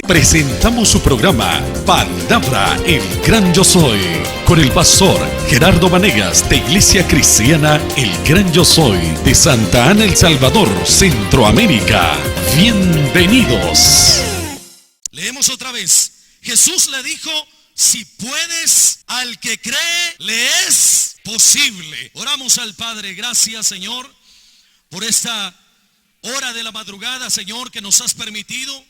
Presentamos su programa Palabra El Gran Yo Soy, con el pastor Gerardo Vanegas de Iglesia Cristiana El Gran Yo Soy de Santa Ana, El Salvador, Centroamérica. Bienvenidos. Leemos otra vez. Jesús le dijo: si puedes, al que cree, le es posible. Oramos al Padre. Gracias, Señor, por esta hora de la madrugada, Señor, que nos has permitido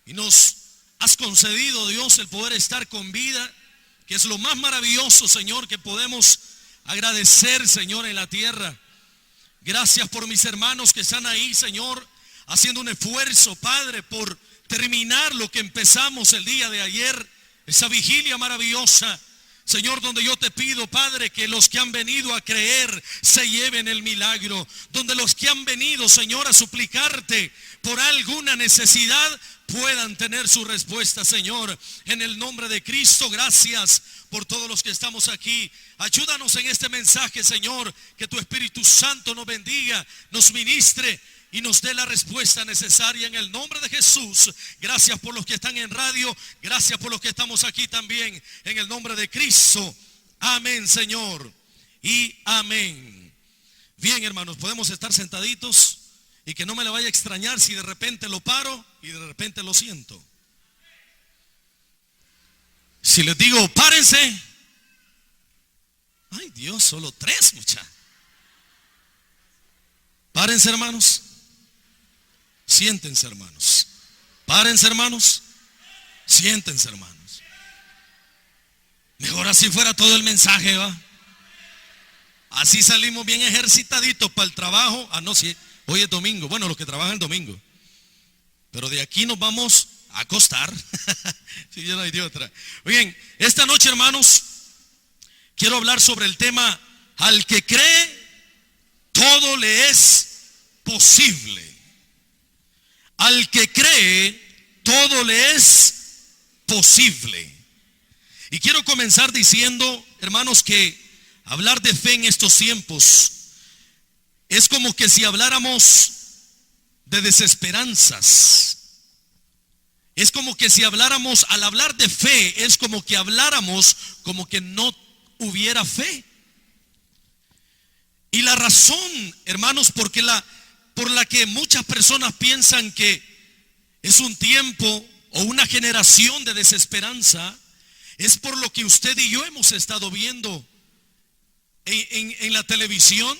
y nos has concedido, Dios, el poder estar con vida, que es lo más maravilloso, Señor, que podemos agradecer, Señor, en la tierra. Gracias por mis hermanos que están ahí, Señor, haciendo un esfuerzo, Padre, por terminar lo que empezamos el día de ayer, esa vigilia maravillosa, Señor, donde yo te pido, Padre, que los que han venido a creer se lleven el milagro, donde los que han venido, Señor, a suplicarte por alguna necesidad puedan tener su respuesta, Señor, en el nombre de Cristo. Gracias por todos los que estamos aquí. Ayúdanos en este mensaje, Señor, que tu Espíritu Santo nos bendiga, nos ministre y nos dé la respuesta necesaria en el nombre de Jesús. Gracias por los que están en radio, gracias por los que estamos aquí también, en el nombre de Cristo. Amén, Señor, y amén. Bien, hermanos, podemos estar sentaditos y que no me le vaya a extrañar si de repente lo paro y de repente lo siento. Si les digo párense, ay Dios, solo 3, muchachos. Párense, hermanos. Siéntense, hermanos. Párense, hermanos. Siéntense, hermanos. Mejor así fuera todo el mensaje, ¿va? Así salimos bien ejercitaditos para el trabajo. No, sí, hoy es domingo. Bueno, los que trabajan el domingo. Pero de aquí nos vamos a acostar. Si yo no hay de otra. Bien, esta noche, hermanos, quiero hablar sobre el tema: al que cree, todo le es posible. Al que cree, todo le es posible. Y quiero comenzar diciendo, hermanos, que hablar de fe en estos tiempos es como que si habláramos de desesperanzas. Es como que si habláramos, al hablar de fe, es como que habláramos como que no hubiera fe. Y la razón, hermanos, por la que muchas personas piensan que es un tiempo o una generación de desesperanza, es por lo que usted y yo hemos estado viendo en la televisión,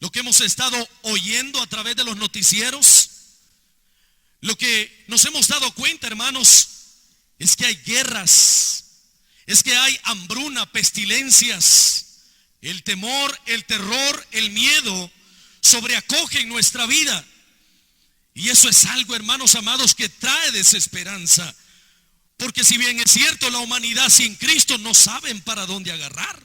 lo que hemos estado oyendo a través de los noticieros. Lo que nos hemos dado cuenta, hermanos, es que hay guerras, es que hay hambruna, pestilencias. El temor, el terror, el miedo sobreacogen nuestra vida. Y eso es algo, hermanos amados, que trae desesperanza. Porque si bien es cierto, la humanidad sin Cristo no saben para dónde agarrar.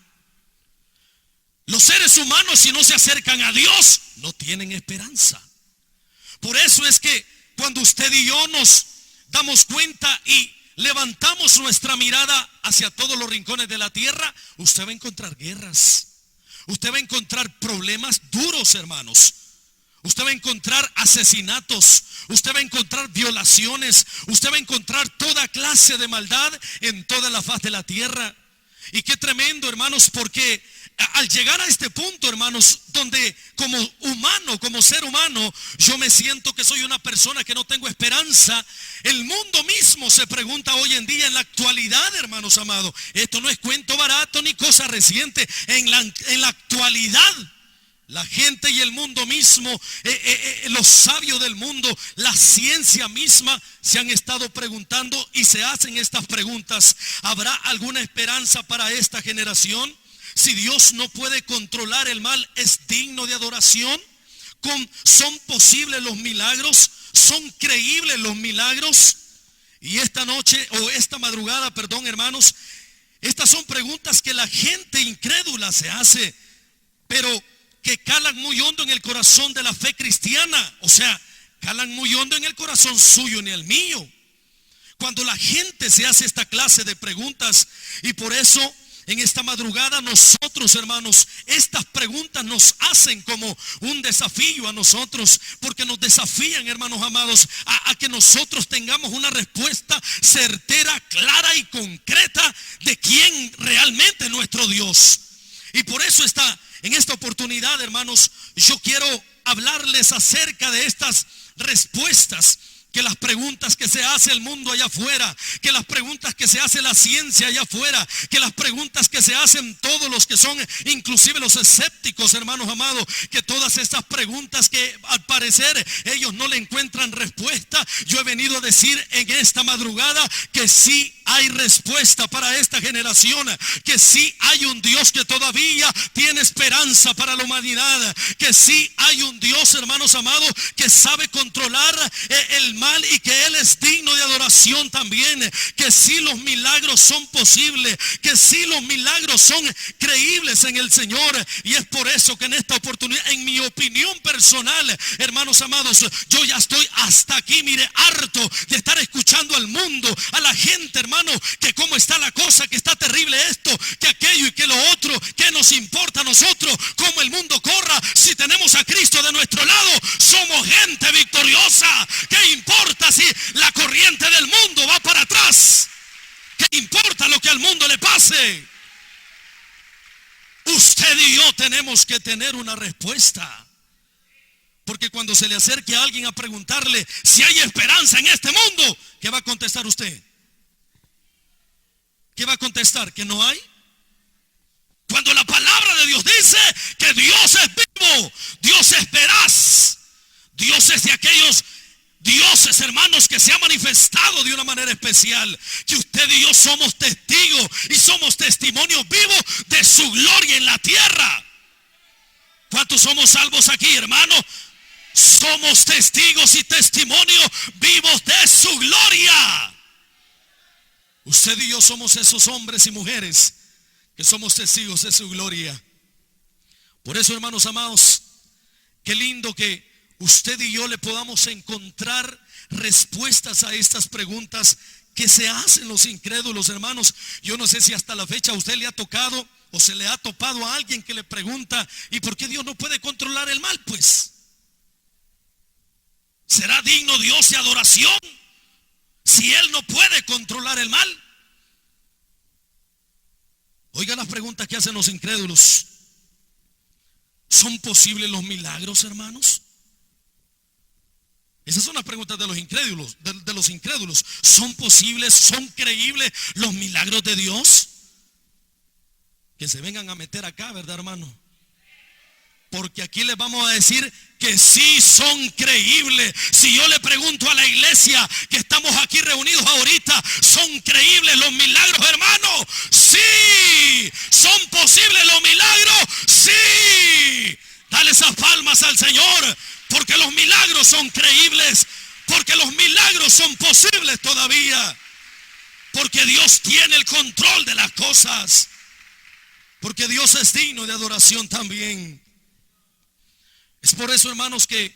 Los seres humanos, si no se acercan a Dios, no tienen esperanza. Por eso es que cuando usted y yo nos damos cuenta y levantamos nuestra mirada hacia todos los rincones de la tierra, usted va a encontrar guerras. Usted va a encontrar problemas duros, hermanos. Usted va a encontrar asesinatos. Usted va a encontrar violaciones. Usted va a encontrar toda clase de maldad en toda la faz de la tierra. Y qué tremendo, hermanos, porque al llegar a este punto, hermanos, donde como humano, como ser humano, yo me siento que soy una persona que no tengo esperanza. El mundo mismo se pregunta hoy en día, en la actualidad, hermanos amados. Esto no es cuento barato ni cosa reciente. En la actualidad, la gente y el mundo mismo, los sabios del mundo, la ciencia misma, se han estado preguntando y se hacen estas preguntas: ¿habrá alguna esperanza para esta generación? Si Dios no puede controlar el mal, ¿es digno de adoración? ¿Son posibles los milagros? ¿Son creíbles los milagros? Y esta noche, o esta madrugada, perdón, hermanos, estas son preguntas que la gente incrédula se hace, pero que calan muy hondo en el corazón de la fe cristiana. O sea, calan muy hondo en el corazón suyo y en el mío. Cuando la gente se hace esta clase de preguntas, y por eso En esta madrugada nosotros, hermanos, estas preguntas nos hacen como un desafío a nosotros, porque nos desafían, hermanos amados, a que nosotros tengamos una respuesta certera, clara y concreta de quién realmente es nuestro Dios. Y por eso en esta oportunidad, hermanos, yo quiero hablarles acerca de estas respuestas, que las preguntas que se hace el mundo allá afuera, que las preguntas que se hace la ciencia allá afuera, que las preguntas que se hacen todos los que son, inclusive los escépticos, hermanos amados, que todas estas preguntas que al parecer ellos no le encuentran respuesta, yo he venido a decir en esta madrugada que sí hay respuesta para esta generación, que sí hay un Dios que todavía tiene esperanza para la humanidad, que sí hay un Dios, hermanos amados, que sabe controlar el mal y que Él es digno de adoración también, que sí los milagros son posibles, que sí los milagros son creíbles en el Señor. Y es por eso que en esta oportunidad, en mi opinión personal, hermanos amados, yo ya estoy hasta aquí, mire, harto de estar escuchando al mundo, a la gente, hermano, que cómo está la cosa, que está terrible esto, que aquello y que lo otro. ¿Qué nos importa a nosotros cómo el mundo corra si tenemos a Cristo de nuestro lado? Somos gente victoriosa. ¿Qué importa si la corriente del mundo va para atrás? ¿Qué importa lo que al mundo le pase? Usted y yo tenemos que tener una respuesta. Porque cuando se le acerque a alguien a preguntarle si hay esperanza en este mundo, ¿qué va a contestar usted? ¿Qué va a contestar? ¿Que no hay? Cuando la palabra de Dios dice que Dios es vivo, Dios es veraz, Dios es de aquellos dioses, hermanos, que se ha manifestado de una manera especial, que usted y yo somos testigos y somos testimonios vivos de su gloria en la tierra. ¿Cuántos somos salvos aquí, hermano? Somos testigos y testimonios vivos de su gloria. Usted y yo somos esos hombres y mujeres que somos testigos de su gloria. Por eso, hermanos amados, qué lindo que usted y yo le podamos encontrar respuestas a estas preguntas que se hacen los incrédulos, hermanos. Yo no sé si hasta la fecha a usted le ha tocado o se le ha topado a alguien que le pregunta: ¿y por qué Dios no puede controlar el mal? Pues, ¿será digno Dios de adoración si Él no puede controlar el mal? Oiga las preguntas que hacen los incrédulos. ¿Son posibles los milagros, hermanos? Esas son las preguntas de los incrédulos, de los incrédulos. ¿Son posibles, son creíbles los milagros de Dios? Que se vengan a meter acá, ¿verdad, hermano? Porque aquí les vamos a decir que sí son creíbles. Si yo le pregunto a la iglesia que estamos aquí reunidos ahorita, ¿son creíbles los milagros, hermano? Sí. ¿Son posibles los milagros? Sí. Dale esas palmas al Señor, porque los milagros son creíbles, porque los milagros son posibles todavía, porque Dios tiene el control de las cosas, porque Dios es digno de adoración también. Es por eso, hermanos, que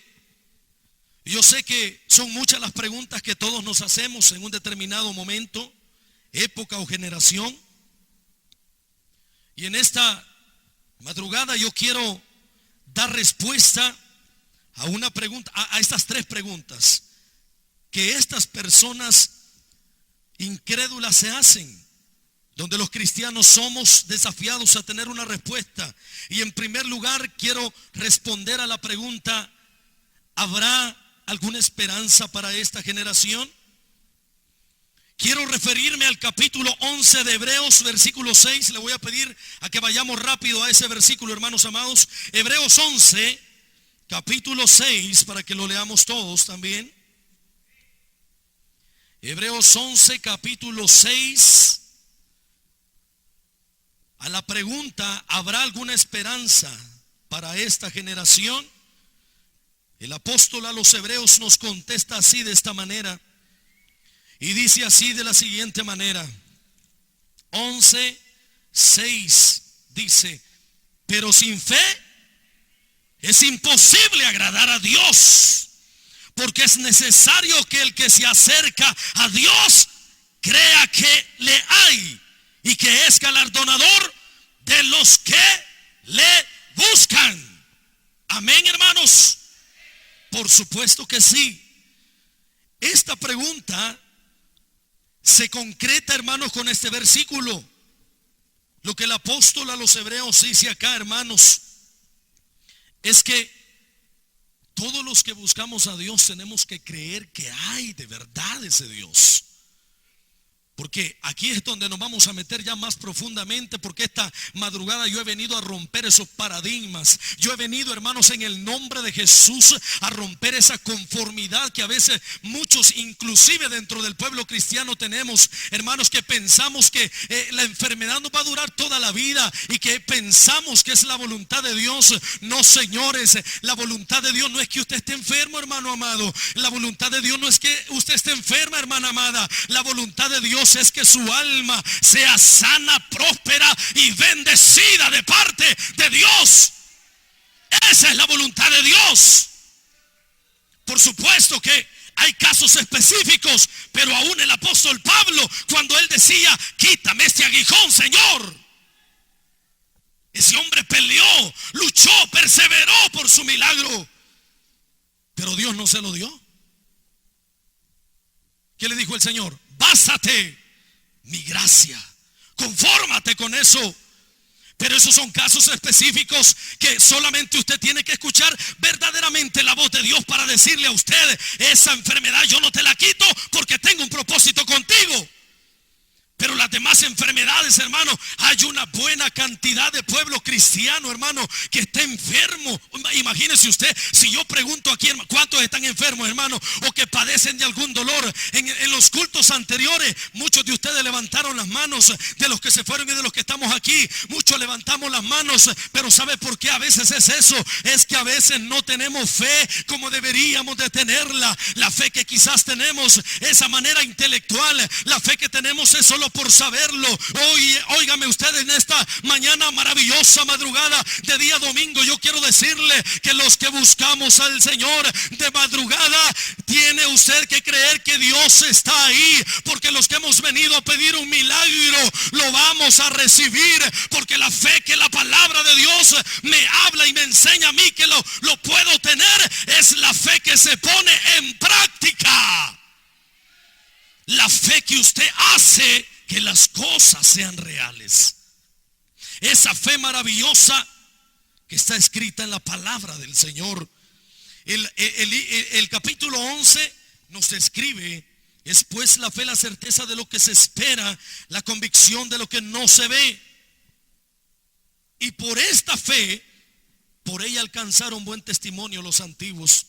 yo sé que son muchas las preguntas que todos nos hacemos en un determinado momento, época o generación. Y en esta madrugada yo quiero dar respuesta a una pregunta, a estas tres preguntas que estas personas incrédulas se hacen, donde los cristianos somos desafiados a tener una respuesta. Y en primer lugar quiero responder a la pregunta: ¿habrá alguna esperanza para esta generación? Quiero referirme al capítulo 11 de Hebreos, versículo 6. Le voy a pedir a que vayamos rápido a ese versículo, hermanos amados. Hebreos 11, capítulo 6, para que lo leamos todos también. Hebreos 11, capítulo 6. A la pregunta: ¿habrá alguna esperanza para esta generación? El apóstol a los hebreos nos contesta así, de esta manera, y dice así de la siguiente manera. 11, 6 dice: pero sin fe es imposible agradar a Dios, porque es necesario que el que se acerca a Dios crea que le hay y que es galardonador de los que le buscan. Amén, hermanos. Por supuesto que sí. Esta pregunta se concreta, hermanos, con este versículo. Lo que el apóstol a los hebreos dice acá, hermanos, es que todos los que buscamos a Dios tenemos que creer que hay de verdad ese Dios. Porque aquí es donde nos vamos a meter ya más profundamente, porque esta madrugada yo he venido a romper esos paradigmas. Yo he venido, hermanos, en el nombre de Jesús a romper esa conformidad que a veces muchos, inclusive dentro del pueblo cristiano, tenemos, hermanos, que pensamos que la enfermedad nos va a durar toda la vida y que pensamos que es la voluntad de Dios. No, señores, la voluntad de Dios no es que usted esté enfermo, hermano amado. La voluntad de Dios no es que usted esté enferma, hermana amada. La voluntad de Dios es que su alma sea sana, próspera y bendecida de parte de Dios. Esa es la voluntad de Dios. Por supuesto que hay casos específicos, pero aún el apóstol Pablo, cuando él decía, quítame este aguijón, Señor, ese hombre peleó, luchó, perseveró por su milagro, pero Dios no se lo dio. ¿Qué le dijo el Señor? Bástate mi gracia, confórmate con eso. Pero esos son casos específicos que solamente usted tiene que escuchar verdaderamente la voz de Dios para decirle a usted, esa enfermedad yo no te la quito porque tengo un propósito contigo. Pero las demás enfermedades, hermano, hay una buena cantidad de pueblo cristiano, hermano, que está enfermo. Imagínese usted, si yo pregunto aquí, ¿cuántos están enfermos, hermano? O que padecen de algún dolor. En los cultos anteriores, muchos de ustedes levantaron las manos, de los que se fueron y de los que estamos aquí. Muchos levantamos las manos, pero ¿sabe por qué a veces es eso? Es que a veces no tenemos fe como deberíamos de tenerla. La fe que quizás tenemos, esa manera intelectual, la fe que tenemos es solo por saberlo. Óigame usted, en esta mañana maravillosa, madrugada de día domingo, yo quiero decirle que los que buscamos al Señor de madrugada, tiene usted que creer que Dios está ahí, porque los que hemos venido a pedir un milagro lo vamos a recibir, porque la fe que la palabra de Dios me habla y me enseña a mí que lo puedo tener, es la fe que se pone en práctica. La fe que usted hace que las cosas sean reales. Esa fe maravillosa que está escrita en la palabra del Señor. El capítulo 11 nos describe, es pues la fe, la certeza de lo que se espera, la convicción de lo que no se ve. Y por esta fe, por ella alcanzaron buen testimonio los antiguos.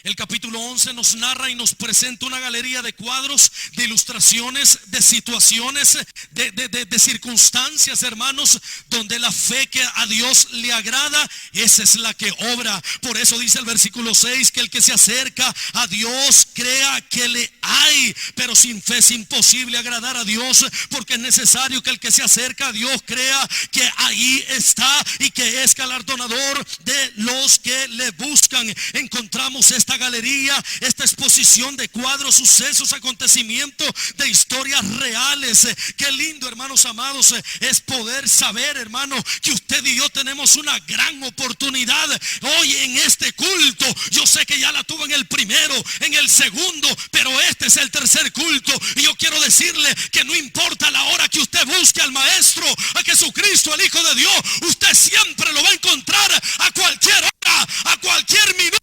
El capítulo 11 nos narra y nos presenta una galería de cuadros, de ilustraciones, de situaciones, de circunstancias, hermanos, donde la fe que a Dios le agrada, esa es la que obra. Por eso dice el versículo 6 que el que se acerca a Dios crea que le hay, pero sin fe es imposible agradar a Dios, porque es necesario que el que se acerca a Dios crea que ahí está y que es galardonador de los que le buscan. Encontramos esta galería, esta exposición de cuadros, sucesos, acontecimientos, de historias reales. Qué lindo, hermanos amados, es poder saber, hermano, que usted y yo tenemos una gran oportunidad hoy en este culto. Yo sé que ya la tuvo en el primero, en el segundo, pero este es el tercer culto, y yo quiero decirle que no importa la hora que usted busque al Maestro, a Jesucristo, el Hijo de Dios, usted siempre lo va a encontrar a cualquier hora, a cualquier minuto,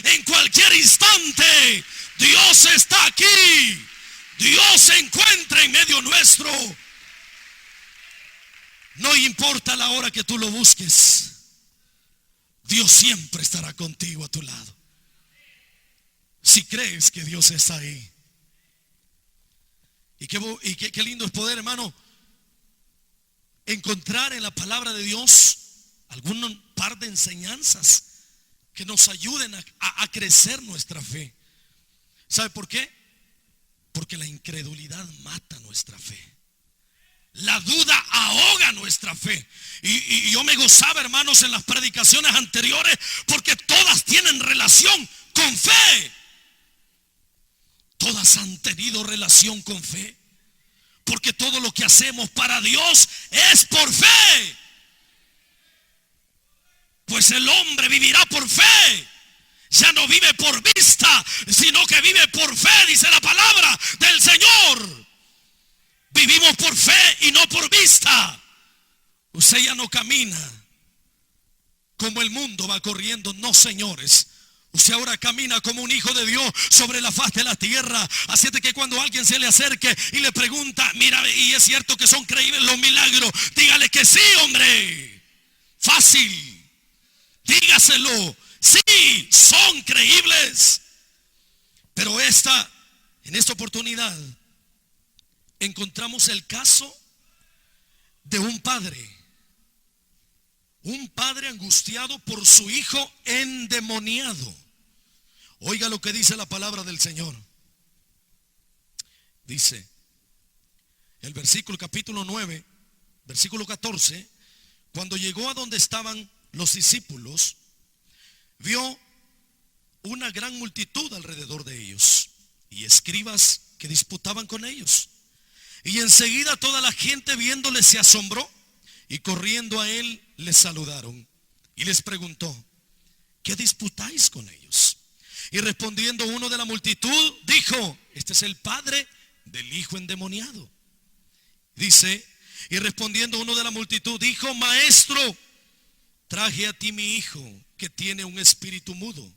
en cualquier instante. Dios está aquí. Dios se encuentra en medio nuestro. No importa la hora que tú lo busques, Dios siempre estará contigo, a tu lado, si crees que Dios está ahí. Y qué lindo es poder, hermano, encontrar en la palabra de Dios algún par de enseñanzas que nos ayuden a crecer nuestra fe. ¿Sabe por qué? Porque la incredulidad mata nuestra fe. La duda ahoga nuestra fe. Y yo me gozaba, hermanos, en las predicaciones anteriores, porque todas tienen relación con fe. Todas han tenido relación con fe. porque todo lo que hacemos para Dios es por fe. Pues el hombre vivirá por fe. Ya no vive por vista, sino que vive por fe, dice la palabra del Señor. Vivimos por fe y no por vista. Usted ya no camina como el mundo va corriendo. No, señores. Usted ahora camina como un hijo de Dios sobre la faz de la tierra. Así es de que cuando alguien se le acerque y le pregunta, mira, y es cierto que son creíbles los milagros, dígale que sí, hombre. Fácil. Dígaselo. Sí, son creíbles. Pero en esta oportunidad encontramos el caso de un padre angustiado por su hijo endemoniado. Oiga lo que dice la palabra del Señor. Dice el versículo capítulo 9, versículo 14: cuando llegó a donde estaban los discípulos, vio una gran multitud alrededor de ellos y escribas que disputaban con ellos. Y enseguida toda la gente viéndole se asombró, y corriendo a él les saludaron y les preguntó, ¿qué disputáis con ellos? Y respondiendo uno de la multitud dijo, este es el padre del hijo endemoniado. Dice, y respondiendo uno de la multitud dijo, maestro, traje a ti mi hijo que tiene un espíritu mudo,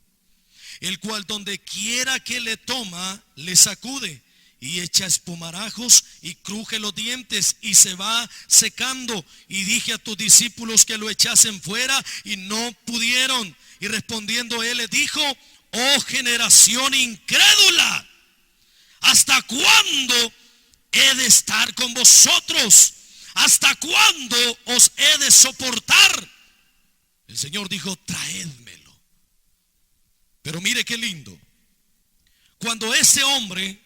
el cual donde quiera que le toma, le sacude y echa espumarajos y cruje los dientes y se va secando. Y dije a tus discípulos que lo echasen fuera y no pudieron. Y respondiendo él le dijo, oh generación incrédula, ¿hasta cuándo he de estar con vosotros? ¿Hasta cuándo os he de soportar? El Señor dijo, traédmelo. Pero mire qué lindo. Cuando ese hombre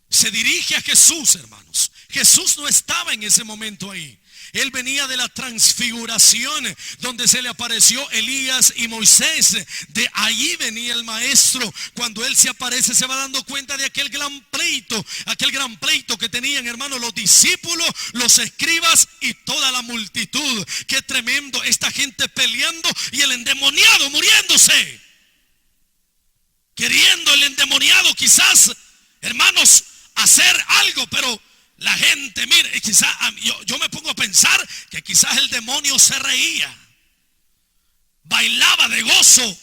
se dirige a Jesús, hermanos, Jesús no estaba en ese momento ahí. Él venía de la transfiguración, donde se le apareció Elías y Moisés. De allí venía el maestro. Cuando él se aparece, se va dando cuenta de aquel gran pleito que tenían, hermanos, los discípulos, los escribas y toda la multitud. Qué tremendo, esta gente peleando y el endemoniado muriéndose. Queriendo el endemoniado quizás, hermanos, hacer algo, pero la gente, mire, quizás yo me pongo a pensar que quizás el demonio se reía, bailaba de gozo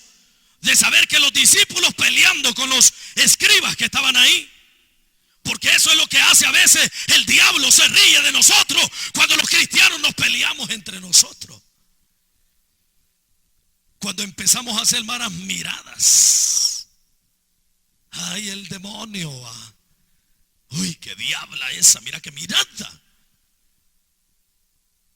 de saber que los discípulos peleando con los escribas que estaban ahí. Porque eso es lo que hace a veces el diablo, se ríe de nosotros cuando los cristianos nos peleamos entre nosotros. Cuando empezamos a hacer malas miradas. Ay, el demonio. Uy, qué diabla esa, mira qué mirada.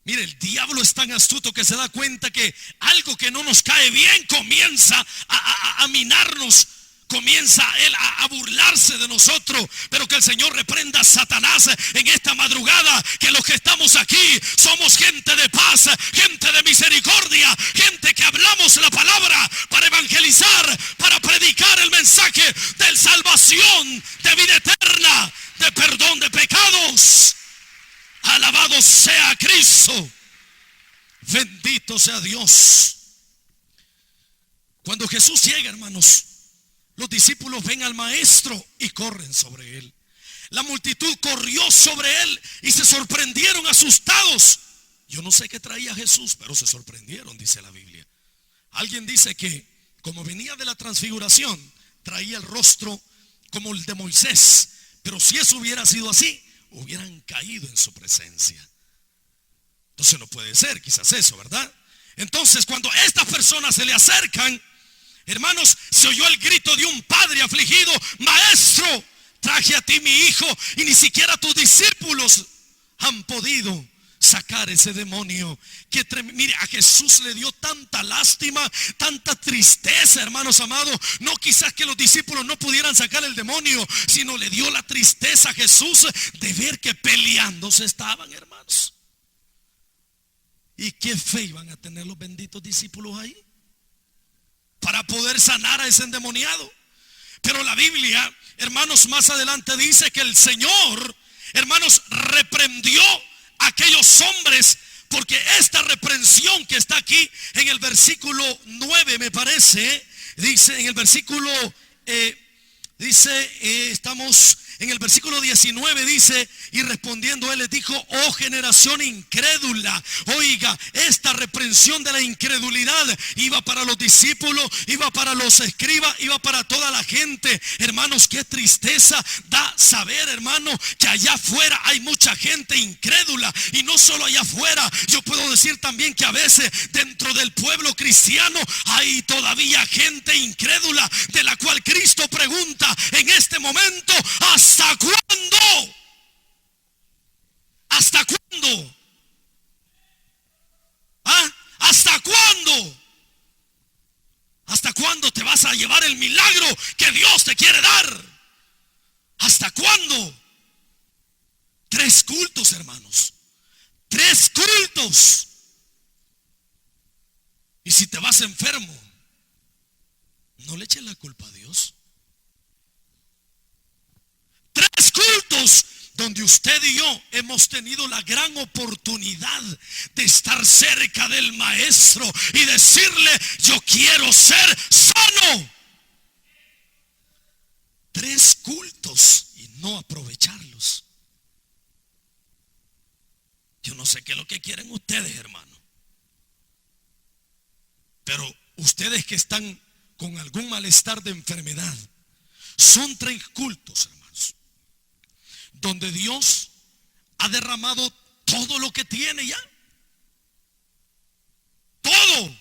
Mire, el diablo es tan astuto que se da cuenta que algo que no nos cae bien comienza a minarnos, comienza él a burlarse de nosotros. Pero que el Señor reprenda a Satanás en esta madrugada, que los que estamos aquí somos gente de paz, gente de misericordia, gente que hablamos la palabra para evangelizar, para predicar el mensaje de salvación, de vida eterna, de perdón de pecados. Alabado sea Cristo, bendito sea Dios. Cuando Jesús llega, hermanos, los discípulos ven al maestro y corren sobre él. La multitud corrió sobre él y se sorprendieron asustados. Yo no sé qué traía Jesús, pero se sorprendieron, dice la Biblia. Alguien dice que como venía de la transfiguración, traía el rostro como el de Moisés. Pero si eso hubiera sido así, hubieran caído en su presencia. Entonces no puede ser quizás eso, ¿verdad? Entonces cuando estas personas se le acercan, hermanos, se oyó el grito de un padre afligido, maestro, traje a ti mi hijo y ni siquiera tus discípulos han podido sacar ese demonio. Mire, a Jesús le dio tanta lástima, tanta tristeza, hermanos amados. No quizás que los discípulos no pudieran sacar el demonio, sino le dio la tristeza a Jesús de ver que peleándose estaban, hermanos. Y qué fe iban a tener los benditos discípulos ahí para poder sanar a ese endemoniado. Pero la Biblia, hermanos, más adelante dice que el Señor hermanos, reprendió a aquellos hombres, porque esta reprensión que está aquí en el versículo 9, me parece, dice en el versículo, estamos en el versículo 19, dice, y respondiendo él les dijo: oh generación incrédula. Oiga, esta reprensión de la incredulidad iba para los discípulos, iba para los escribas, iba para toda la gente. Hermanos, qué tristeza da saber, hermano, que allá afuera hay mucha gente incrédula. Y no solo allá afuera, yo puedo decir también que a veces dentro del pueblo cristiano hay todavía gente incrédula, de la cual Cristo pregunta en este momento: ¿hasta cuándo? ¿Hasta cuándo? ¿Ah? ¿Hasta cuándo? ¿Hasta cuándo te vas a llevar el milagro que Dios te quiere dar? ¿Hasta cuándo? 3 cultos, hermanos. 3 cultos. Y si te vas enfermo, no le eches la culpa a Dios. 3 cultos donde usted y yo hemos tenido la gran oportunidad de estar cerca del Maestro y decirle: yo quiero ser sano. 3 cultos y no aprovecharlos. Yo no sé qué es lo que quieren ustedes, hermano, pero ustedes que están con algún malestar de enfermedad, son 3 cultos, hermanos, donde Dios ha derramado todo lo que tiene ya. Todo.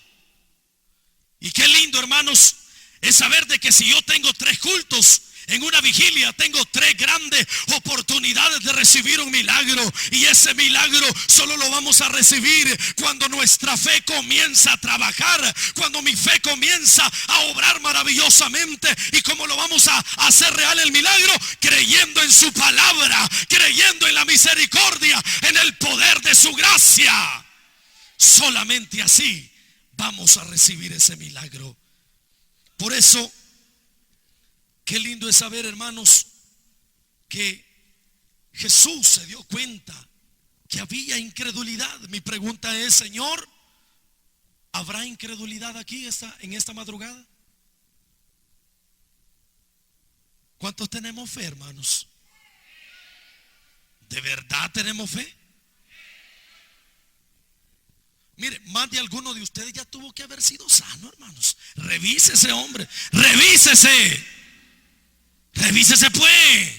Y qué lindo, hermanos, es saber de que si yo tengo 3 cultos en una vigilia, tengo 3 grandes oportunidades de recibir un milagro. Y ese milagro solo lo vamos a recibir cuando nuestra fe comienza a trabajar, cuando mi fe comienza a obrar maravillosamente. ¿Y cómo lo vamos a hacer real el milagro? Creyendo en su palabra, creyendo en la misericordia, en el poder de su gracia. Solamente así vamos a recibir ese milagro. Por eso, qué lindo es saber, hermanos, que Jesús se dio cuenta que había incredulidad. Mi pregunta es: Señor, ¿habrá incredulidad aquí en esta madrugada? ¿Cuántos tenemos fe, hermanos? ¿De verdad tenemos fe? Mire, más de alguno de ustedes ya tuvo que haber sido sano, hermanos. Revísese, hombre, revísese. Revísese, pues.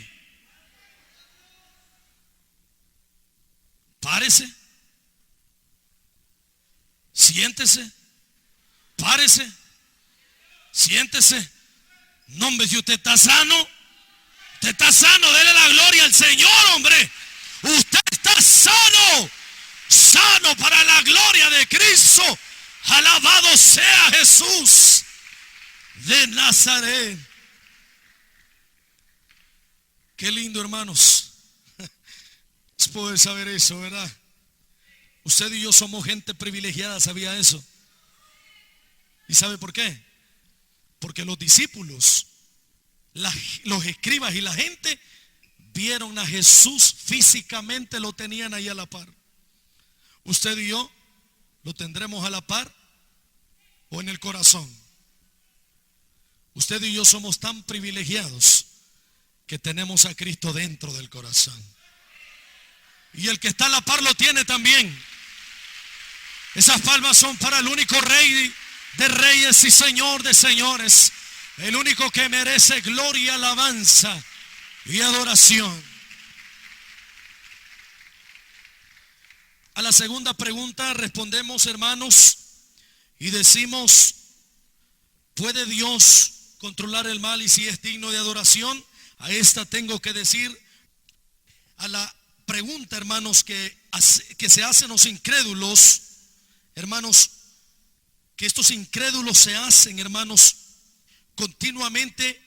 Párese. Siéntese. Párese. Siéntese. No, hombre, si usted está sano, dele la gloria al Señor, hombre. Usted está sano. Sano para la gloria de Cristo. Alabado sea Jesús de Nazaret. Qué lindo, hermanos, es poder saber eso, ¿verdad? Usted y yo somos gente privilegiada, ¿sabía eso? ¿Y sabe por qué? Porque los discípulos, los escribas y la gente vieron a Jesús físicamente, lo tenían ahí a la par. Usted y yo lo tendremos a la par o en el corazón. Usted y yo somos tan privilegiados que tenemos a Cristo dentro del corazón. Y el que está a la par lo tiene también. Esas palmas son para el único Rey de reyes y Señor de señores, el único que merece gloria, alabanza y adoración. A la segunda pregunta respondemos, hermanos, y decimos: ¿puede Dios controlar el mal y si es digno de adoración? A esta tengo que decir, a la pregunta, hermanos, que se hacen los incrédulos, hermanos, que estos incrédulos se hacen, hermanos, continuamente,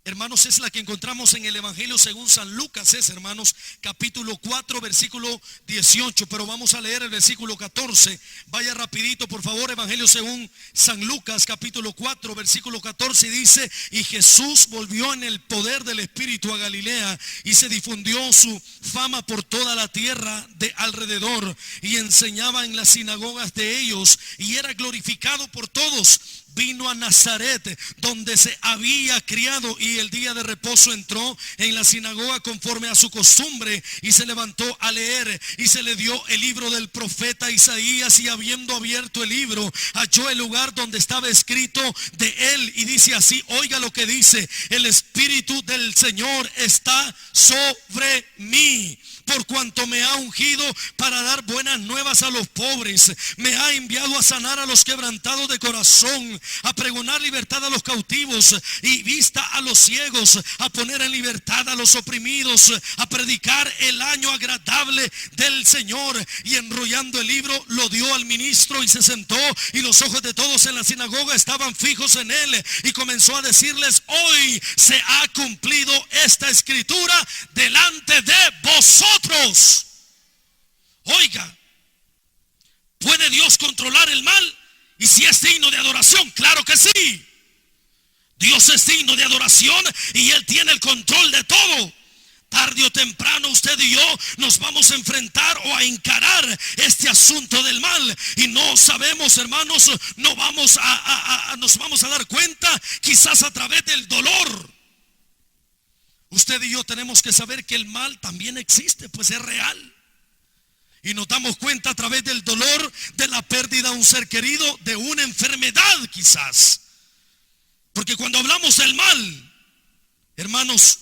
hermanos, es la que encontramos en el Evangelio según San Lucas, hermanos, capítulo 4, versículo 18, pero vamos a leer el versículo 14. Vaya rapidito, por favor. Evangelio según San Lucas, capítulo 4, versículo 14, dice: y Jesús volvió en el poder del Espíritu a Galilea, y se difundió su fama por toda la tierra de alrededor, y enseñaba en las sinagogas de ellos, y era glorificado por todos. Vino a Nazaret, donde se había criado, y el día de reposo entró en la sinagoga conforme a su costumbre, y se levantó a leer, y se le dio el libro del profeta Isaías, y habiendo abierto el libro, halló el lugar donde estaba escrito de él, y dice así, oiga lo que dice: el Espíritu del Señor está sobre mí, por cuanto me ha ungido para dar buenas nuevas a los pobres, me ha enviado a sanar a los quebrantados de corazón, a pregonar libertad a los cautivos y vista a los ciegos, a poner en libertad a los oprimidos, a predicar el año agradable del Señor. Y enrollando el libro lo dio al ministro, y se sentó, y los ojos de todos en la sinagoga estaban fijos en él, y comenzó a decirles: hoy se ha cumplido esta escritura delante de vosotros. Oiga, ¿puede Dios controlar el mal? Y si es digno de adoración, claro que sí. Dios es digno de adoración y Él tiene el control de todo. Tarde o temprano usted y yo nos vamos a enfrentar o a encarar este asunto del mal, y no sabemos, hermanos, nos vamos a dar cuenta quizás a través del dolor. Usted y yo tenemos que saber que el mal también existe, pues es real. Y nos damos cuenta a través del dolor, de la pérdida de un ser querido, de una enfermedad quizás. Porque cuando hablamos del mal, hermanos,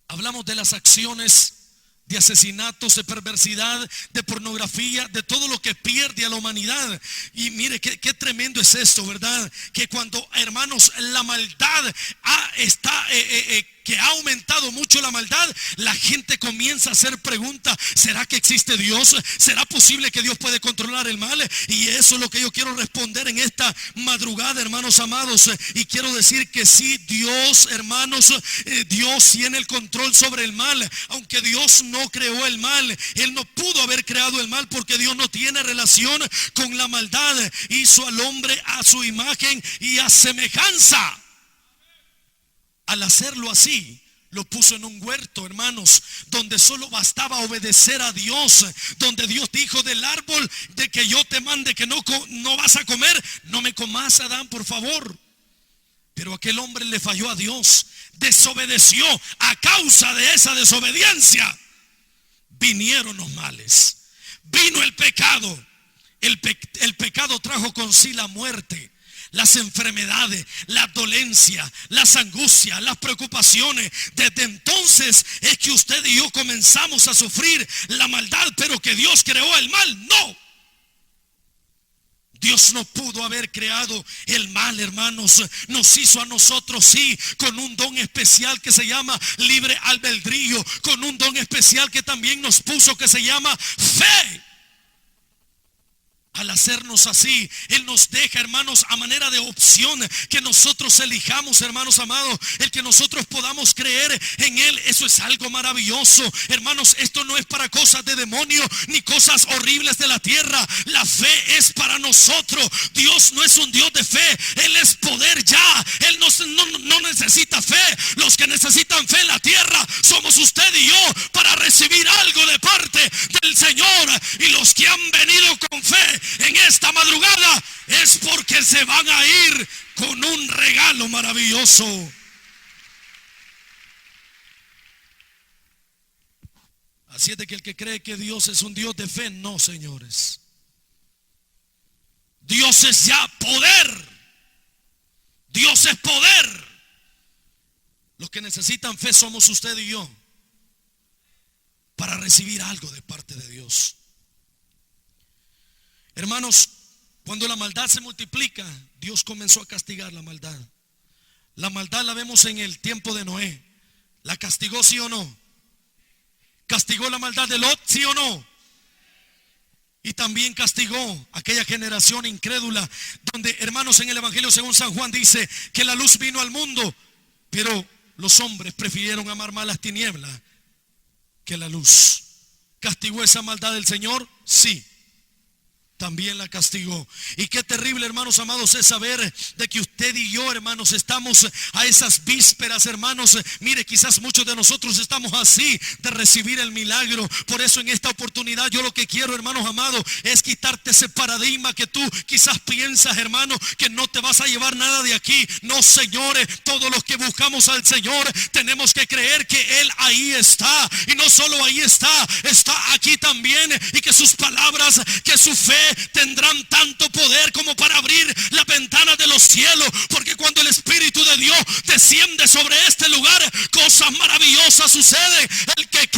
hablamos de las acciones de asesinatos, de perversidad, de pornografía, de todo lo que pierde a la humanidad. Y mire qué tremendo es esto, ¿verdad? Que cuando, hermanos, la maldad que ha aumentado mucho la maldad, la gente comienza a hacer preguntas: ¿será que existe Dios? ¿Será posible que Dios puede controlar el mal? Y eso es lo que yo quiero responder en esta madrugada, hermanos amados. Y quiero decir que sí, Dios, hermanos, Dios tiene el control sobre el mal. Aunque Dios no creó el mal, Él no pudo haber creado el mal, porque Dios no tiene relación con la maldad. Hizo al hombre a su imagen y a semejanza. Al hacerlo así, lo puso en un huerto, hermanos, donde solo bastaba obedecer a Dios, donde Dios dijo: del árbol de que yo te mande que no vas a comer, no me comas, Adán, por favor. Pero aquel hombre le falló a Dios, desobedeció. A causa de esa desobediencia vinieron los males, vino el pecado. El pecado trajo con sí la muerte, las enfermedades, la dolencia, las angustias, las preocupaciones. Desde entonces es que usted y yo comenzamos a sufrir la maldad. Pero que Dios creó el mal, no. Dios no pudo haber creado el mal, hermanos. Nos hizo a nosotros, sí, con un don especial que se llama libre albedrío, con un don especial que también nos puso, que se llama fe. Al hacernos así, Él nos deja, hermanos, a manera de opción, que nosotros elijamos, hermanos amados, el que nosotros podamos creer en Él. Eso es algo maravilloso, hermanos. Esto no es para cosas de demonio ni cosas horribles de la tierra. La fe es para nosotros. Dios no es un Dios de fe, Él es poder ya. Él no necesita fe. Los que necesitan fe en la tierra somos usted y yo, para recibir algo de parte del Señor. Y los que han venido con fe en esta madrugada es porque se van a ir con un regalo maravilloso. Así es de que el que cree que Dios es un Dios de fe, no, señores. Dios es ya poder. Dios es poder. Los que necesitan fe somos usted y yo, para recibir algo de parte de Dios. Hermanos, cuando la maldad se multiplica, Dios comenzó a castigar la maldad. La maldad la vemos en el tiempo de Noé. ¿La castigó, sí o no? ¿Castigó la maldad de Lot, sí o no? Y también castigó aquella generación incrédula, donde, hermanos, en el Evangelio según San Juan dice que la luz vino al mundo, Pero los hombres prefirieron amar más las tinieblas que la luz. ¿Castigó esa maldad del Señor? Sí, también la castigó. Y qué terrible, hermanos amados, es saber de que usted y yo, hermanos, estamos a esas vísperas, hermanos. Mire, quizás muchos de nosotros estamos así de recibir el milagro. Por eso en esta oportunidad yo lo que quiero, hermanos amados, es quitarte ese paradigma que tú quizás piensas, hermano, que no te vas a llevar nada de aquí. No, señores, todos los que buscamos al Señor tenemos que creer que Él ahí está. Y no solo ahí está, está aquí también. Y que sus palabras, que su fe tendrán tanto poder como para abrir la ventana de los cielos, porque cuando el Espíritu de Dios desciende sobre este lugar, cosas maravillosas suceden. El que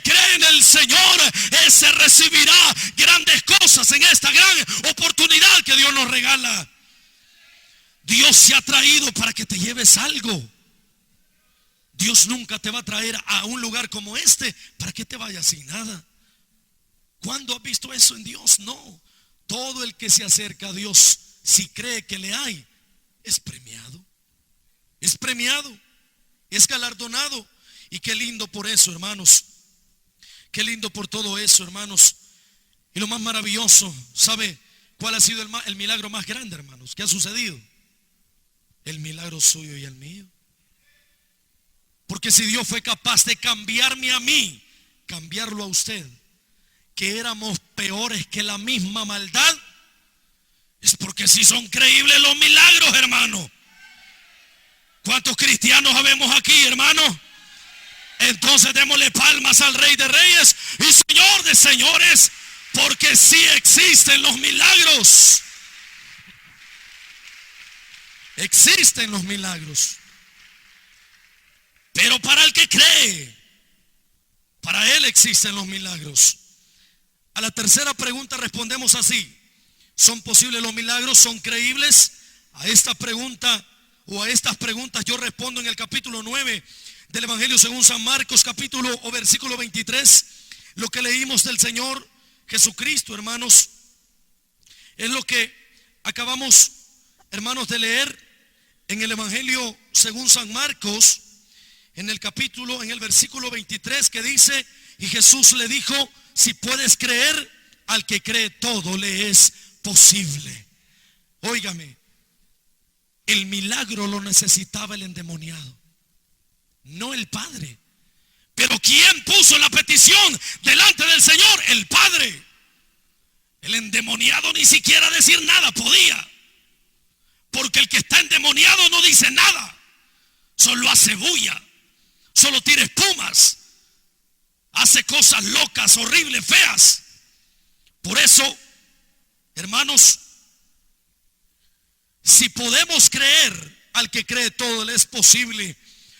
cree en el Señor, ese recibirá grandes cosas en esta gran oportunidad que Dios nos regala. Dios se ha traído para que te lleves algo. Dios nunca te va a traer a un lugar como este para que te vayas sin nada. ¿Cuándo has visto eso en Dios? No. Todo el que se acerca a Dios, si cree que le hay, es premiado. Es premiado. Es galardonado. Y qué lindo por eso, hermanos. Qué lindo por todo eso, hermanos. Y lo más maravilloso, ¿sabe cuál ha sido el milagro más grande, hermanos? ¿Qué ha sucedido? El milagro suyo y el mío. Porque si Dios fue capaz de cambiarme a mí, cambiarlo a usted, que éramos peores que la misma maldad, es porque si son creíbles los milagros, hermano. ¿Cuántos cristianos habemos aquí, hermano? Entonces démosle palmas al Rey de Reyes y Señor de Señores, porque sí existen los milagros. Existen los milagros. Pero para el que cree, para él existen los milagros. A la tercera pregunta respondemos así: ¿son posibles los milagros? ¿Son creíbles? A esta pregunta o a estas preguntas yo respondo en el capítulo 9 del Evangelio según San Marcos, capítulo o versículo 23. Lo que leímos del Señor Jesucristo, hermanos, es lo que acabamos, hermanos, de leer en el Evangelio según San Marcos, en el versículo 23, que dice: y Jesús le dijo, si puedes creer, al que cree todo le es posible. Óigame, el milagro lo necesitaba el endemoniado, no el Padre. Pero ¿quién puso la petición delante del Señor? El Padre. El endemoniado ni siquiera decir nada podía, porque el que está endemoniado no dice nada, solo hace bulla, solo tira espumas, hace cosas locas, horribles, feas. Por eso, hermanos, si podemos creer, al que cree todo le es posible.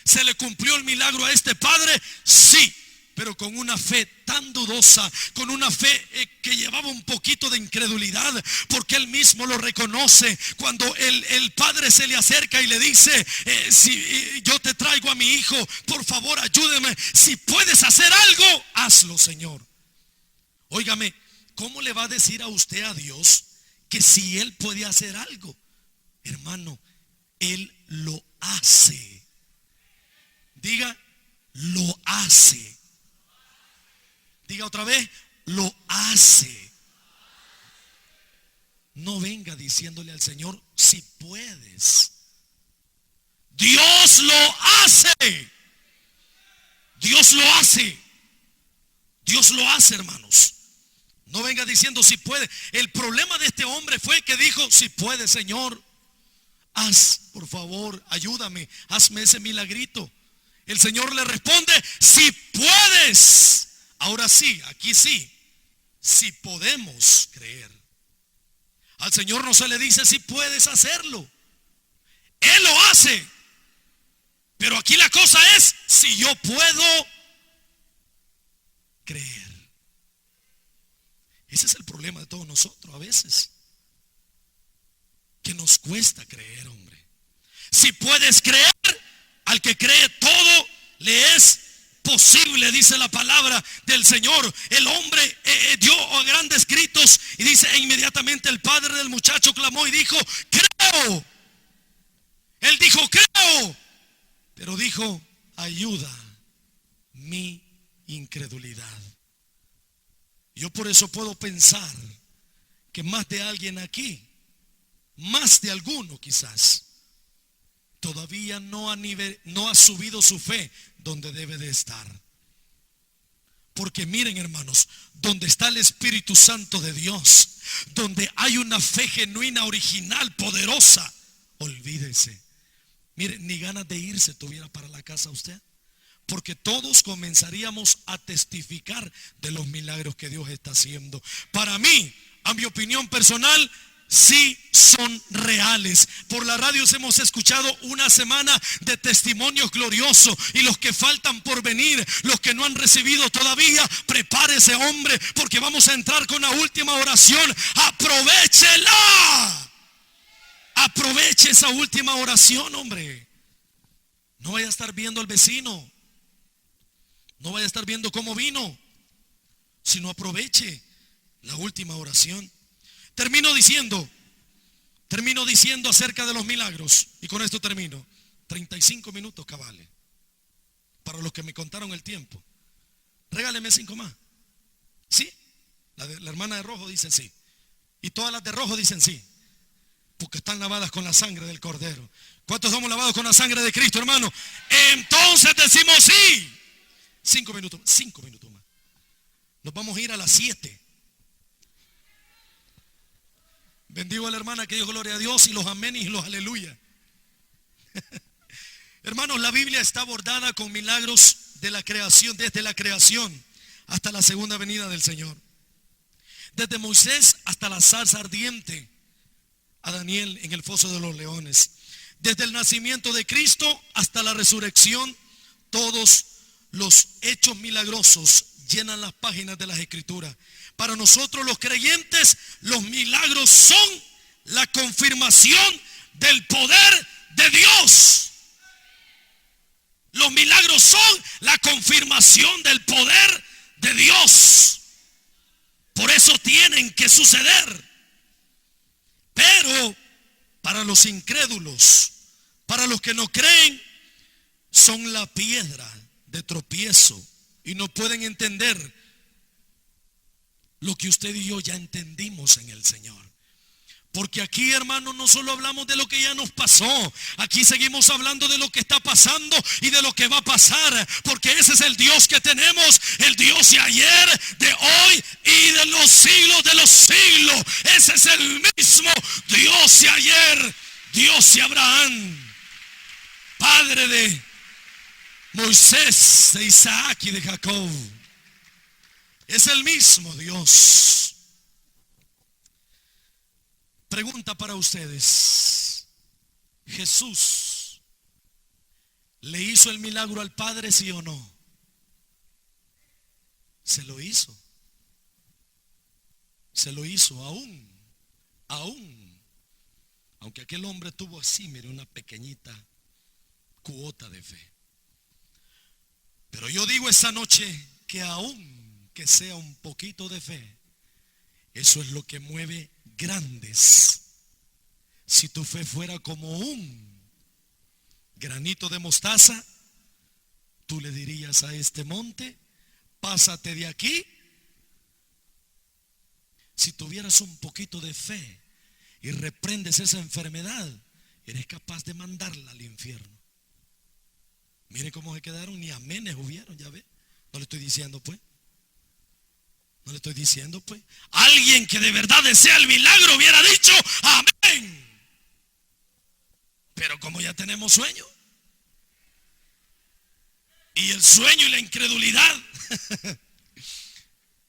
¿Se le cumplió el milagro a este padre? Sí, pero con una fe tan dudosa, con una fe que llevaba un poquito de incredulidad, porque él mismo lo reconoce cuando el padre se le acerca y le dice: si yo te traigo a mi hijo, por favor ayúdeme, si puedes hacer algo, hazlo, Señor. Óigame, ¿cómo le va a decir a usted a Dios que si él puede hacer algo? Hermano, él lo hace. Diga, lo hace. Diga otra vez, lo hace. No venga diciéndole al Señor, si puedes. Dios lo hace. Dios lo hace. Dios lo hace, hermanos. No venga diciendo si puede. El problema de este hombre fue que dijo: si puede, Señor, haz, por favor, ayúdame, hazme ese milagrito. El Señor le responde: si puedes. Ahora sí, aquí sí, si podemos creer. Al Señor no se le dice si puedes hacerlo, Él lo hace. Pero aquí la cosa es si yo puedo creer. Ese es el problema de todos nosotros a veces, que nos cuesta creer, hombre. Si puedes creer, al que cree todo le es posible, dice la palabra del Señor. El hombre dio grandes gritos y dice: e inmediatamente el padre del muchacho clamó y dijo: creo. Él dijo: creo. Pero dijo: ayuda mi incredulidad. Yo por eso puedo pensar que más de alguien aquí, más de alguno quizás, todavía no ha subido su fe donde debe de estar. Porque miren, hermanos, donde está el Espíritu Santo de Dios, donde hay una fe genuina, original, poderosa, olvídese. Miren, ni ganas de irse tuviera para la casa usted. Porque todos comenzaríamos a testificar de los milagros que Dios está haciendo. Para mí, a mi opinión personal, sí son reales. Por la radio hemos escuchado una semana de testimonios gloriosos, y los que faltan por venir, los que no han recibido todavía, prepárese, hombre, porque vamos a entrar con la última oración. Aprovéchela. Aproveche esa última oración, hombre. No vaya a estar viendo al vecino, no vaya a estar viendo cómo vino, sino aproveche la última oración. Termino diciendo acerca de los milagros, y con esto termino. 35 minutos cabales para los que me contaron el tiempo. Regáleme 5 más. ¿Sí? La hermana de rojo dice sí, y todas las de rojo dicen sí, porque están lavadas con la sangre del Cordero. ¿Cuántos somos lavados con la sangre de Cristo, hermano? Entonces decimos sí. 5 minutos más. Nos vamos a ir a las 7. Bendigo a la hermana que dio gloria a Dios, y los amén y los aleluya. Hermanos, la Biblia está bordada con milagros de la creación, desde la creación hasta la segunda venida del Señor. Desde Moisés hasta la zarza ardiente, a Daniel en el foso de los leones. Desde el nacimiento de Cristo hasta la resurrección, todos los hechos milagrosos llenan las páginas de las Escrituras. Para nosotros los creyentes, los milagros son la confirmación del poder de Dios. Los milagros son la confirmación del poder de Dios. Por eso tienen que suceder. Pero para los incrédulos, para los que no creen, son la piedra de tropiezo, y no pueden entender lo que usted y yo ya entendimos en el Señor. Porque aquí, hermanos, no solo hablamos de lo que ya nos pasó, aquí seguimos hablando de lo que está pasando y de lo que va a pasar, porque ese es el Dios que tenemos, el Dios de ayer, de hoy y de los siglos. Ese es el mismo Dios de ayer, Dios de Abraham, Padre de Moisés, de Isaac y de Jacob. Es el mismo Dios. Pregunta para ustedes: ¿Jesús le hizo el milagro al Padre, sí o no? Se lo hizo. Se lo hizo aún. Aunque aquel hombre tuvo así, mire, una pequeñita cuota de fe. Pero yo digo esta noche que aún que sea un poquito de fe, eso es lo que mueve grandes. Si tu fe fuera como un granito de mostaza, tú le dirías a este monte: pásate de aquí. Si tuvieras un poquito de fe y reprendes esa enfermedad, eres capaz de mandarla al infierno. Mire cómo se quedaron, ni amenes hubieron, ya ve. No le estoy diciendo pues. Alguien que de verdad desea el milagro hubiera dicho amén. Pero como ya tenemos sueño, y el sueño y la incredulidad,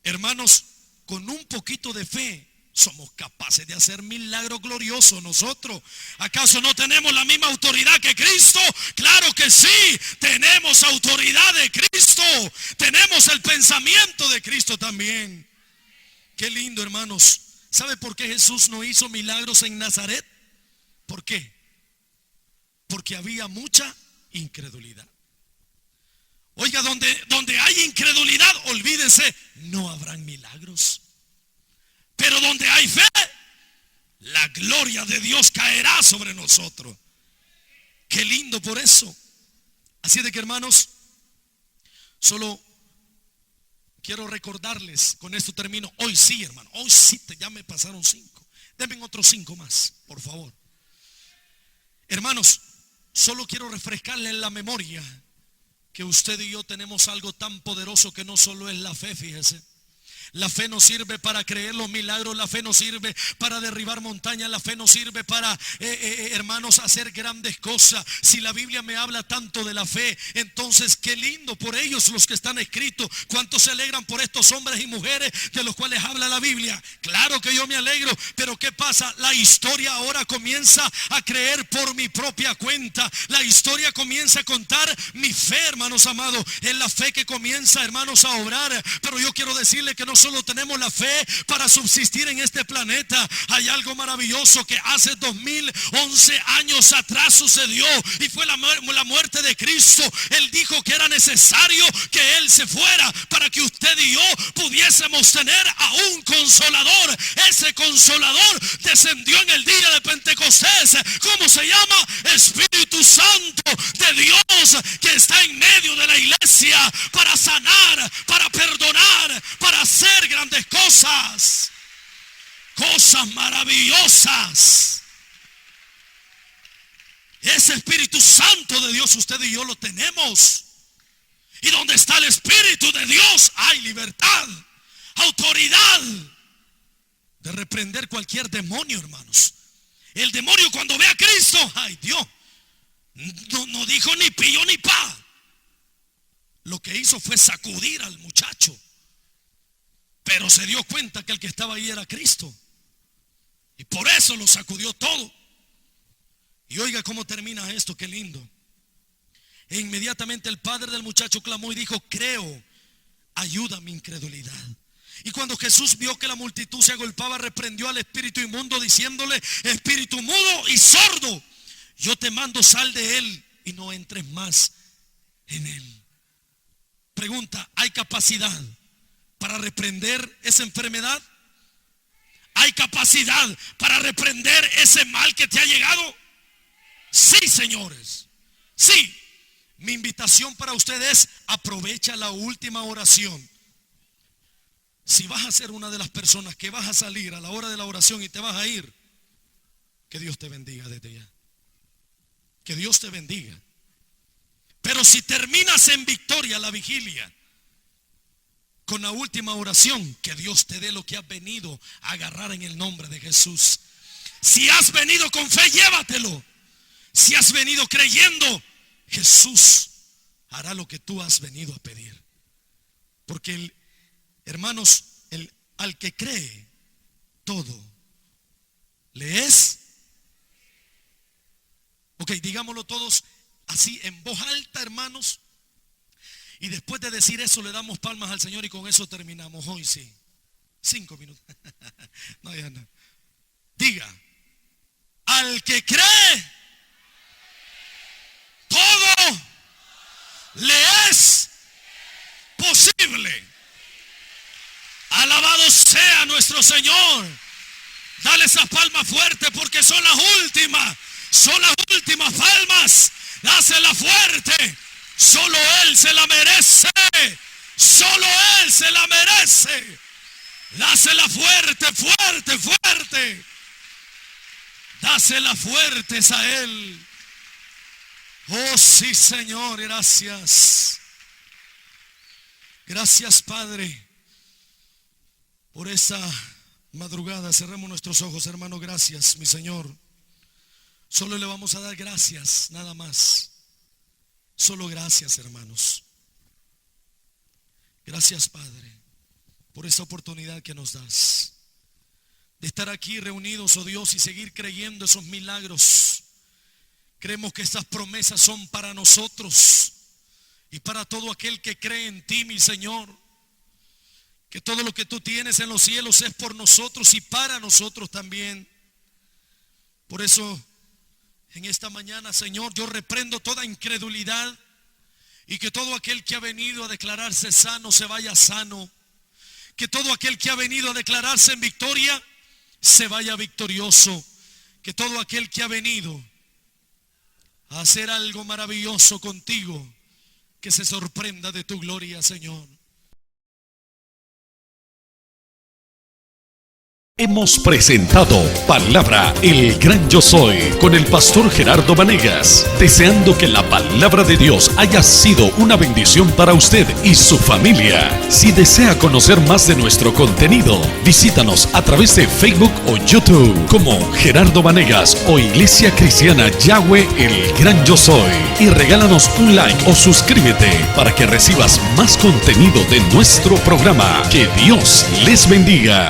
hermanos, con un poquito de fe somos capaces de hacer milagros gloriosos nosotros. ¿Acaso no tenemos la misma autoridad que Cristo? Claro que sí, tenemos autoridad de Cristo, tenemos el pensamiento de Cristo también. Qué lindo, hermanos. ¿Sabe por qué Jesús no hizo milagros en Nazaret? ¿Por qué? Porque había mucha incredulidad. Oiga, donde hay incredulidad, olvídense, no habrán milagros. Pero donde hay fe, la gloria de Dios caerá sobre nosotros. Qué lindo por eso. Así de que, hermanos, solo quiero recordarles, con esto termino. Hoy sí, hermano, hoy sí, ya me pasaron 5. Denme otros 5 más, por favor. Hermanos, solo quiero refrescarles en la memoria que usted y yo tenemos algo tan poderoso que no solo es la fe, fíjese. La fe nos sirve para creer los milagros, la fe nos sirve para derribar montañas, la fe nos sirve para, hermanos, hacer grandes cosas. Si la Biblia me habla tanto de la fe, entonces qué lindo por ellos los que están escritos. ¿Cuántos se alegran por estos hombres y mujeres de los cuales habla la Biblia? Claro que yo me alegro, pero ¿qué pasa? La historia ahora comienza a creer por mi propia cuenta. La historia comienza a contar mi fe, hermanos amados. Es la fe que comienza, hermanos, a obrar. Pero yo quiero decirle que no solo tenemos la fe para subsistir en este planeta. Hay algo maravilloso que hace 2011 años atrás sucedió, y fue la muerte de Cristo. Él dijo que era necesario que Él se fuera para que usted y yo pudiésemos tener a un consolador. Ese consolador descendió en el día de Pentecostés. ¿Cómo se llama? Espíritu Santo de Dios, que está en medio de la iglesia para sanar, para perdonar, para hacer grandes cosas, cosas maravillosas. Ese Espíritu Santo de Dios usted y yo lo tenemos. Y donde está el Espíritu de Dios hay libertad, autoridad de reprender cualquier demonio, hermanos. El demonio, cuando ve a Cristo, ay Dios, no dijo ni pillo ni pa. Lo que hizo fue sacudir al muchacho, pero se dio cuenta que el que estaba ahí era Cristo, y por eso lo sacudió todo. Y oiga cómo termina esto, qué lindo. E inmediatamente el padre del muchacho clamó y dijo: creo, ayuda mi incredulidad. Y cuando Jesús vio que la multitud se agolpaba, reprendió al espíritu inmundo diciéndole: espíritu mudo y sordo, yo te mando, sal de él y no entres más en él. Pregunta: ¿hay capacidad para reprender esa enfermedad? ¿Hay capacidad para reprender ese mal que te ha llegado? Sí, señores, sí. Mi invitación para ustedes es: aprovecha la última oración. Si vas a ser una de las personas que vas a salir a la hora de la oración y te vas a ir, que Dios te bendiga desde ya. Que Dios te bendiga. Pero si terminas en victoria la vigilia con la última oración, que Dios te dé lo que has venido a agarrar en el nombre de Jesús. Si has venido con fe, llévatelo. Si has venido creyendo, Jesús hará lo que tú has venido a pedir. Porque hermanos, al que cree, todo le es. Ok, digámoslo todos así en voz alta, hermanos. Y después de decir eso, le damos palmas al Señor y con eso terminamos. Hoy sí, 5 minutos. No, ya no. Diga: al que cree, todo le es posible. Alabado sea nuestro Señor. Dale esas palmas fuertes, porque son las últimas. Son las últimas palmas. Dásela fuerte. Solo Él se la merece. Solo Él se la merece. Dásela fuerte, fuerte, fuerte. Dásela fuertes a Él. Oh sí, Señor, gracias. Gracias, Padre, por esa madrugada. Cerremos nuestros ojos, hermano. Gracias, mi Señor. Solo le vamos a dar gracias, nada más. Solo gracias, hermanos. Gracias, Padre, por esta oportunidad que nos das de estar aquí reunidos, oh Dios, y seguir creyendo esos milagros. Creemos que estas promesas son para nosotros y para todo aquel que cree en ti, mi Señor. Que todo lo que tú tienes en los cielos es por nosotros y para nosotros también. Por eso, en esta mañana, Señor, yo reprendo toda incredulidad, y que todo aquel que ha venido a declararse sano se vaya sano. Que todo aquel que ha venido a declararse en victoria se vaya victorioso. Que todo aquel que ha venido a hacer algo maravilloso contigo que se sorprenda de tu gloria, Señor. Hemos presentado Palabra El Gran Yo Soy con el pastor Gerardo Vanegas, deseando que la palabra de Dios haya sido una bendición para usted y su familia. Si desea conocer más de nuestro contenido, visítanos a través de Facebook o YouTube como Gerardo Vanegas o Iglesia Cristiana Yahweh El Gran Yo Soy, y regálanos un like o suscríbete para que recibas más contenido de nuestro programa. Que Dios les bendiga.